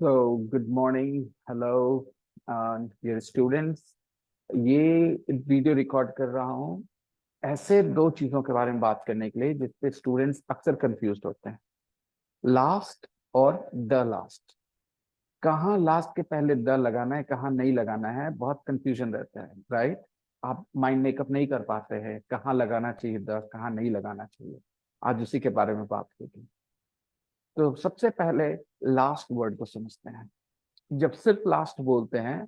So good morning, hello, dear students. ये video record कर रहा हूँ ऐसे दो चीजों के बारे में बात करने के लिए जिसपे स्टूडेंट्स अक्सर कंफ्यूज होते हैं। लास्ट और द लास्ट, कहाँ लास्ट के पहले द लगाना है, कहाँ नहीं लगाना है, बहुत कंफ्यूजन रहता है, राइट। आप माइंड मेकअप नहीं कर पाते हैं कहाँ लगाना चाहिए द, कहाँ नहीं लगाना चाहिए। आज उसी के बारे में बात होगी। तो सबसे पहले लास्ट वर्ड को समझते हैं। जब सिर्फ लास्ट बोलते हैं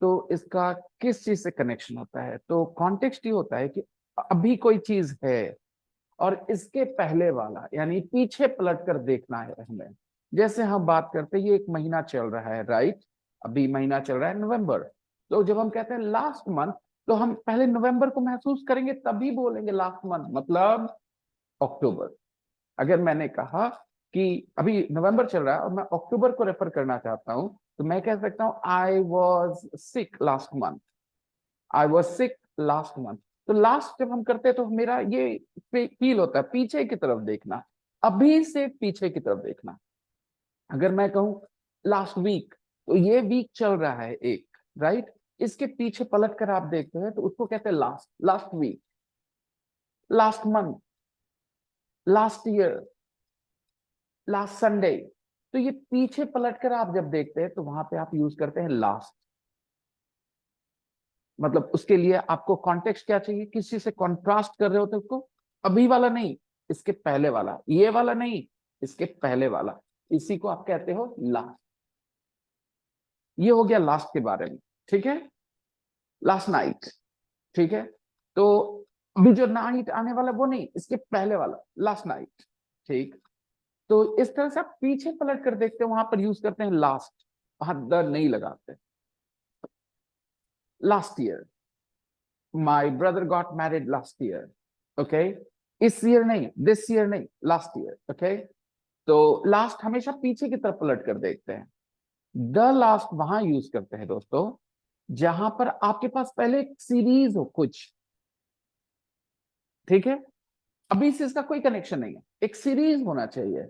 तो इसका किस चीज से कनेक्शन होता है। तो कॉन्टेक्स्ट ये होता है कि अभी कोई चीज है और इसके पहले वाला यानी पीछे पलट कर देखना है हमें। जैसे हम बात करते हैं ये एक महीना चल रहा है, राइट। अभी महीना चल रहा है नवंबर। तो जब हम कहते हैं लास्ट मंथ, तो हम पहले नवंबर को महसूस करेंगे तभी बोलेंगे लास्ट मंथ, मतलब अक्टूबर। अगर मैंने कहा कि अभी नवंबर चल रहा है और मैं अक्टूबर को रेफर करना चाहता हूं, तो मैं कह सकता हूं I was sick last month. I was sick last month. तो लास्ट जब हम करते हैं तो मेरा ये फील होता है पीछे की तरफ देखना, अभी से पीछे की तरफ देखना। अगर मैं कहूं लास्ट वीक, तो ये वीक चल रहा है एक, राइट। इसके पीछे पलट कर आप देखते हैं तो उसको कहते हैं last, last week, last month, last year, last Sunday. तो ये पीछे पलटकर आप जब देखते हैं तो वहां पे आप यूज करते हैं लास्ट। मतलब उसके लिए आपको कॉन्टेक्स्ट क्या चाहिए, किसी से कॉन्ट्रास्ट कर रहे हो तो उसको अभी वाला नहीं, इसके पहले वाला, ये वाला नहीं, इसके पहले वाला, इसी को आप कहते हो लास्ट। ये हो गया लास्ट के बारे में, ठीक है। लास्ट नाइट, ठीक है। तो अभी जो नाइट आने वाला वो नहीं, इसके पहले वाला लास्ट नाइट, ठीक। तो इस तरह से आप पीछे पलट कर देखते हैं, वहां पर यूज करते हैं लास्ट, वहां द नहीं लगाते। Last year, my brother got married last year, okay. इस ईयर नहीं, दिस ईयर नहीं, लास्ट ईयर, ओके। तो लास्ट हमेशा पीछे की तरफ पलट कर देखते हैं। द लास्ट वहां यूज करते हैं दोस्तों जहां पर आपके पास पहले एक सीरीज हो कुछ, ठीक है। अभी से इसका कोई कनेक्शन नहीं है, एक सीरीज होना चाहिए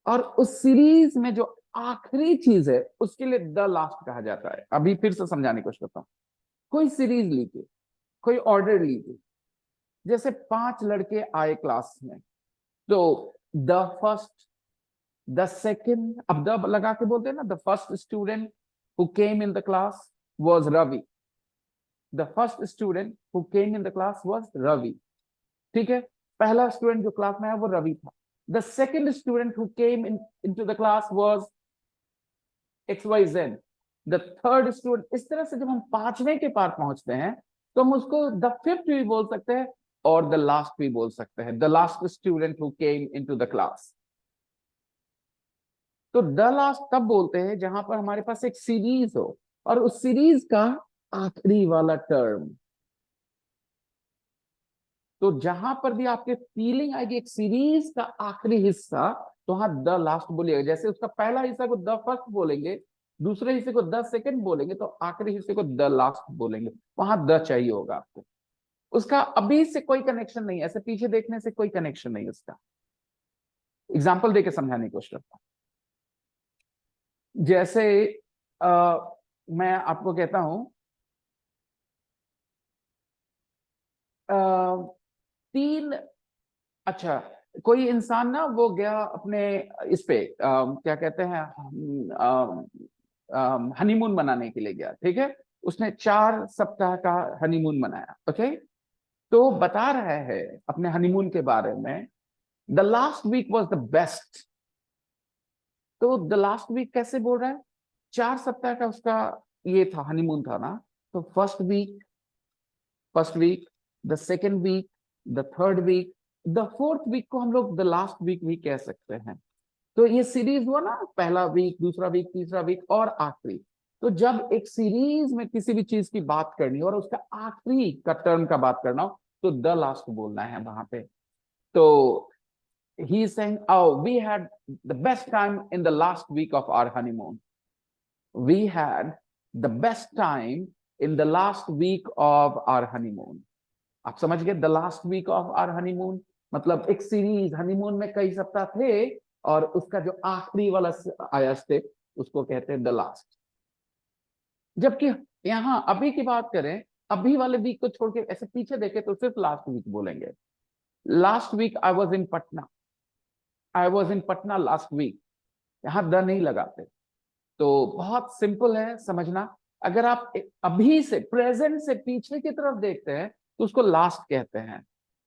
और उस सीरीज में जो आखिरी चीज है उसके लिए द लास्ट कहा जाता है। अभी फिर से समझाने की कोशिश करता हूं। कोई सीरीज लीजिए, कोई ऑर्डर लीजिए। जैसे 5 लड़के आए क्लास में, तो द फर्स्ट, द सेकंड, अब द लगा के बोलते हैं ना, the first student who came in the class was Ravi. The first student who came in the class was Ravi, ठीक है। पहला स्टूडेंट जो क्लास में आया वो रवि था। The second student who came into the class was X Y Z. The third student, इस तरह से जब हम पांचवें के पार पहुंचते हैं तो हम उसको द फिफ्थ भी बोल सकते हैं और द लास्ट भी बोल सकते हैं, the last student who came into the class. तो द लास्ट तब बोलते हैं जहां पर हमारे पास एक सीरीज हो और उस सीरीज का आखिरी वाला टर्म। तो जहां पर भी आपके फीलिंग आएगी एक सीरीज का आखिरी हिस्सा, तो वहां द लास्ट बोलिएगा। जैसे उसका पहला हिस्सा को द फर्स्ट बोलेंगे, दूसरे हिस्से को द सेकंड बोलेंगे, तो आखिरी हिस्से को द लास्ट बोलेंगे। वहां द चाहिए होगा आपको। उसका अभी से कोई कनेक्शन नहीं, ऐसे पीछे देखने से कोई कनेक्शन नहीं उसका। एग्जाम्पल देके समझाने की कोशिश करता हूं। जैसे मैं आपको कहता हूं, तीन, अच्छा, कोई इंसान ना वो गया अपने इस पे क्या कहते हैं, हनीमून मनाने के लिए गया, ठीक है। उसने 4 सप्ताह का हनीमून मनाया, ओके। तो बता रहा है अपने हनीमून के बारे में, the last week was the best. तो द लास्ट वीक कैसे बोल रहा है, 4 सप्ताह का उसका ये था, हनीमून था ना। तो first week, first week, the second week, the third week, the fourth week को हम लोग द लास्ट वीक भी कह सकते हैं। तो ये सीरीज हुआ ना, पहला वीक, दूसरा वीक, तीसरा वीक और आखिरी। तो जब एक सीरीज में किसी भी चीज की बात करनी हो और उसका आखिरी का टर्म का बात करना हो तो द लास्ट बोलना है वहां पे। तो he is saying, oh, we had the best time in the last week of our honeymoon. We had the best time in the last week of our honeymoon. आप समझ गए, the last week of our honeymoon मतलब एक series, honeymoon में कई सप्ताह थे, और उसका जो आखिरी वाला आया स्टेप उसको कहते हैं द लास्ट। जबकि यहाँ अभी की बात करें, अभी वाले वीक को छोड़ के ऐसे पीछे देखे तो सिर्फ लास्ट वीक बोलेंगे। Last week I was in Patna, I was in Patna last week, यहां द नहीं लगाते। तो बहुत सिंपल है समझना। अगर आप अभी से प्रेजेंट से पीछे की तरफ देखते हैं तो उसको लास्ट कहते हैं।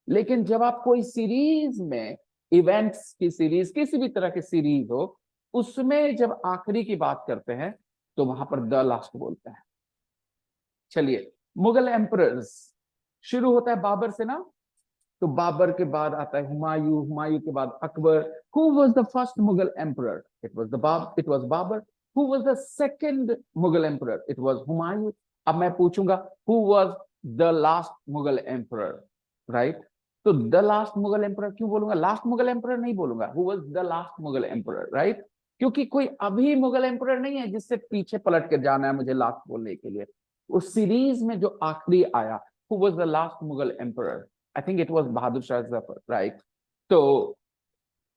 लेकिन जब आप कोई सीरीज में, इवेंट्स की सीरीज, किसी भी तरह की सीरीज हो, उसमें जब आखिरी की बात करते हैं तो वहां पर द लास्ट बोलते हैं। चलिए, मुगल एम्परर्स शुरू होता है बाबर से ना, तो बाबर के बाद आता है हुमायूं, हुमायूं के बाद Akbar. Who was the first Mughal emperor? It was Babur. Who was the second Mughal emperor? It was Humayun. अब मैं पूछूंगा who was the last Mughal emperor, right? तो द लास्ट मुगल एम्परर क्यों बोलूंगा? लास्ट मुगल एम्परर नहीं बोलूंगा, who was the last Mughal emperor, right? क्योंकि कोई अभी मुगल एम्परर नहीं है जिससे पीछे पलट कर जाना है मुझे लास्ट बोलने के लिए। उस सीरीज में जो आखिरी आया, who was the last Mughal emperor? I think it was Bahadur Shah Zafar, right? तो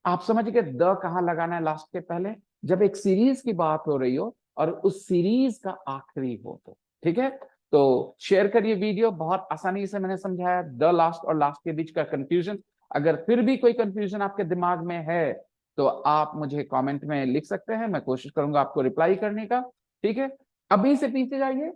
आप समझ गए द कहां लगाना है लास्ट के पहले, जब एक सीरीज की बात हो रही हो और उस सीरीज का आखिरी हो तो। ठीक है, तो शेयर करिए वीडियो, बहुत आसानी से मैंने समझाया द लास्ट और लास्ट के बीच का कंफ्यूजन। अगर फिर भी कोई कंफ्यूजन आपके दिमाग में है तो आप मुझे कमेंट में लिख सकते हैं, मैं कोशिश करूंगा आपको रिप्लाई करने का। ठीक है, अभी से पीछे जाइए,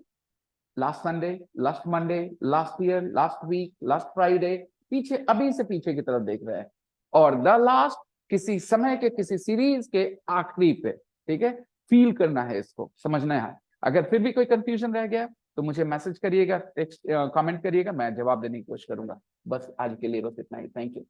last Sunday, last Monday, last year, last week, last Friday, पीछे, अभी से पीछे की तरफ देख रहे हैं। और द लास्ट किसी समय के, किसी सीरीज के आखिरी पे। ठीक है, फील करना है, इसको समझना है। अगर फिर भी कोई कंफ्यूजन रह गया तो मुझे मैसेज करिएगा, टेक्स्ट कमेंट करिएगा, मैं जवाब देने की कोशिश करूंगा। बस आज के लिए बस इतना ही, थैंक यू।